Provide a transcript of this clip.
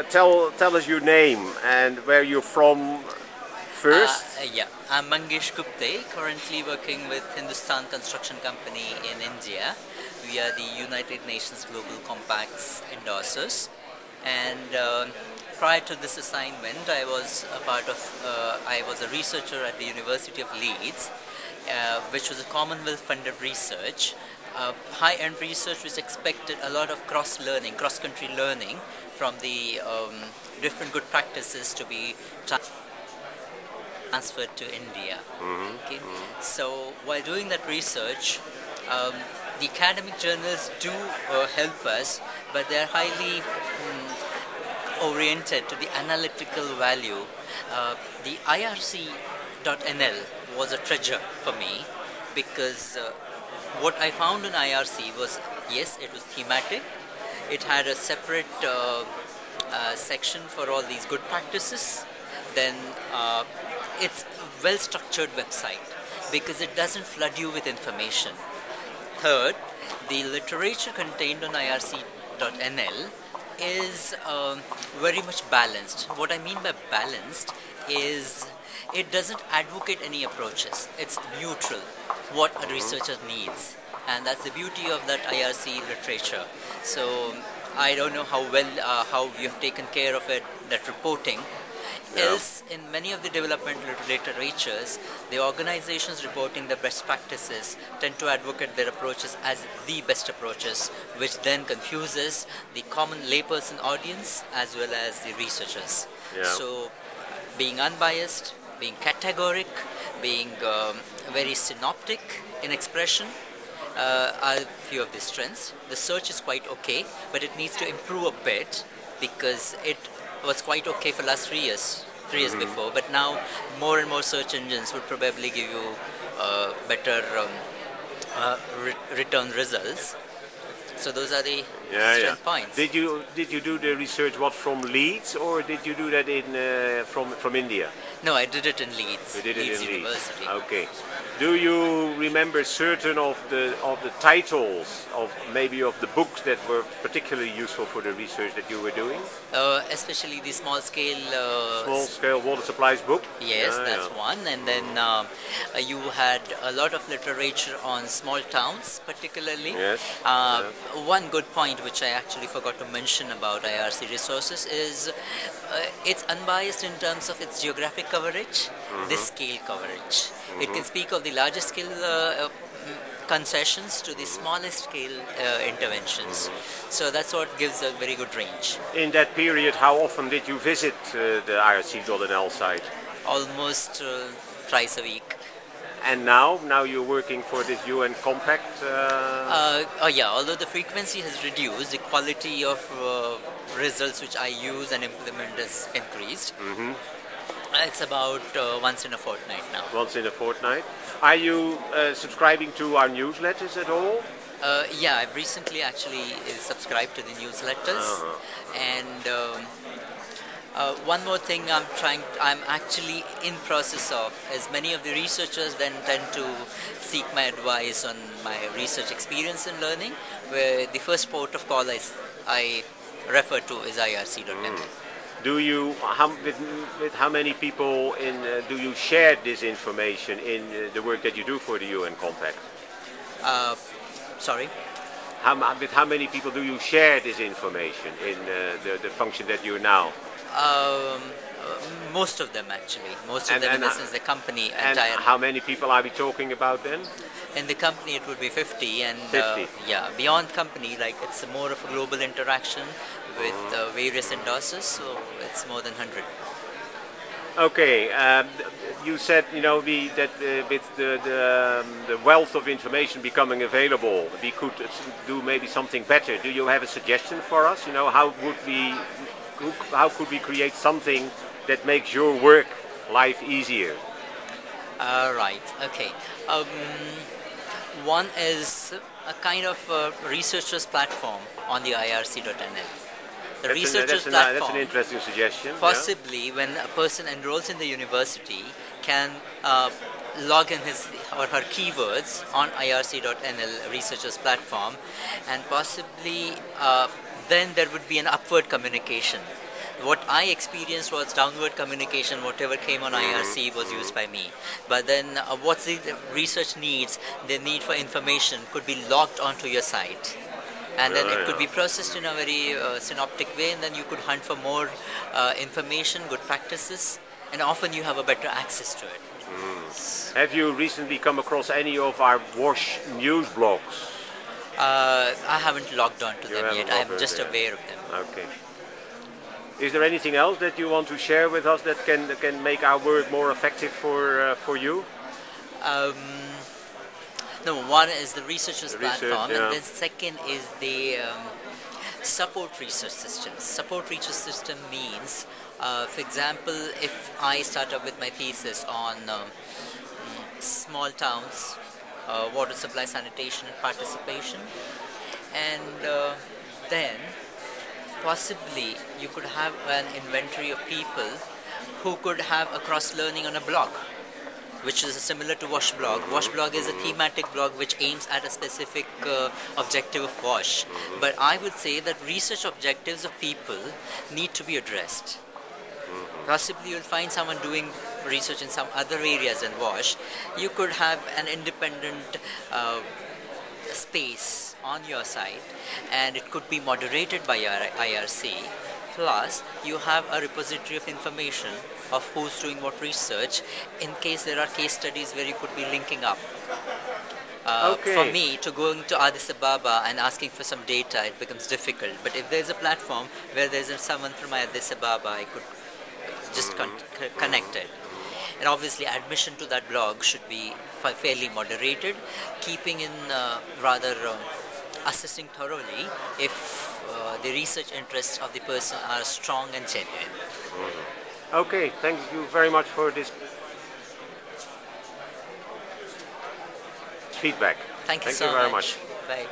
tell us your name and where you're from first. Yeah, I'm Manesh Gupte, currently working with Hindustan Construction Company in India. We are the United Nations Global Compact's endorsers. And prior to this assignment, I was I was a researcher at the University of Leeds, which was a Commonwealth-funded research, high-end research which expected a lot of cross-learning, cross-country learning from the different good practices to be transferred to India. Okay? So while doing that research, the academic journals do help us, but they are highly oriented to the analytical value. The IRC NL was a treasure for me because what I found in IRC was, yes, it was thematic. It had a separate section for all these good practices. Then it's well-structured website because it doesn't flood you with information. Third, the literature contained on IRC.NL is very much balanced. What I mean by balanced is it doesn't advocate any approaches. It's neutral, what a researcher needs. And that's the beauty of that IRC literature. So I don't know how well, how you have taken care of it, that reporting. Else, in many of the development literatures, the organizations reporting the best practices tend to advocate their approaches as the best approaches, which then confuses the common layperson audience as well as the researchers. So, being unbiased, being categoric, being very synoptic in expression are a few of the strengths. The search is quite okay, but it needs to improve a bit because it was quite okay for last 3 years before, but now more and more search engines would probably give you better return results. So those are the strength points. Did you do the research from Leeds, or did you do that in from India? No, I did it in Leeds. You did it Leeds in University. Leeds. Okay. Do you remember certain of the titles of maybe of the books that were particularly useful for the research that you were doing? Especially the small scale water supplies book. Yes, that's one. And then you had a lot of literature on small towns, particularly. Yes. One good point which I actually forgot to mention about IRC resources is it's unbiased in terms of its geographic coverage, the scale coverage. It can speak of the largest scale concessions to the smallest scale interventions. So that's what gives a very good range. In that period, how often did you visit the IRC.NL site? Almost thrice a week. And now you're working for this UN compact? Although the frequency has reduced, the quality of results which I use and implement has increased. It's about once in a fortnight now. Once in a fortnight. Are you subscribing to our newsletters at all? Yeah, I've recently actually subscribed to the newsletters. And one more thing I'm actually in process of is many of the researchers then tend to seek my advice on my research experience and learning, where the first port of call I refer to is IRC.NL. Do you, with how many people do you share this information in the work that you do for the UN Compact? Sorry? With how many people do you share this information in the function that you're now? Most of them actually. Most of them in the sense the company and entire. How many people are we talking about then? In the company it would be 50 and 50. Yeah, beyond company, like it's more of a global interaction with various endorsers, so it's more than 100. Okay, you said that with the wealth of information becoming available, we could do maybe something better. Do you have a suggestion for us? How could we create something that makes your work life easier? Right. Okay. One is a kind of researchers platform on the IRC.NL. The researchers platform. That's an interesting suggestion. Possibly, when a person enrolls in the university, can log in his or her keywords on IRC.NL researchers platform, and possibly then there would be an upward communication. What I experienced was downward communication. Whatever came on IRC was used by me. But then what the research needs, the need for information could be logged onto your site. And then it could be processed in a very synoptic way, and then you could hunt for more information, good practices, and often you have a better access to it. Have you recently come across any of our WASH news blogs? I haven't logged on to them yet. I'm just aware of them. Okay. Is there anything else that you want to share with us that can make our work more effective for you? No, one is the researchers platform, yeah. and then second is the support research systems. Support research system means, for example, if I start up with my thesis on small towns, water supply, sanitation and participation, and then possibly you could have an inventory of people who could have a cross-learning on a blog, which is similar to WASH blog. WASH blog is a thematic blog which aims at a specific objective of WASH. But I would say that research objectives of people need to be addressed. Possibly you'll find someone doing research in some other areas than WASH. You could have an independent space on your site, and it could be moderated by your IRC. Plus, you have a repository of information of who's doing what research in case there are case studies where you could be linking up. For me, to going to Addis Ababa and asking for some data, it becomes difficult. But if there's a platform where there's someone from Addis Ababa, I could just connect it. And obviously, admission to that blog should be fairly moderated, keeping in rather assessing thoroughly if the research interests of the person are strong and genuine. Okay, thank you very much for this feedback. Thank you so very much. much. Bye.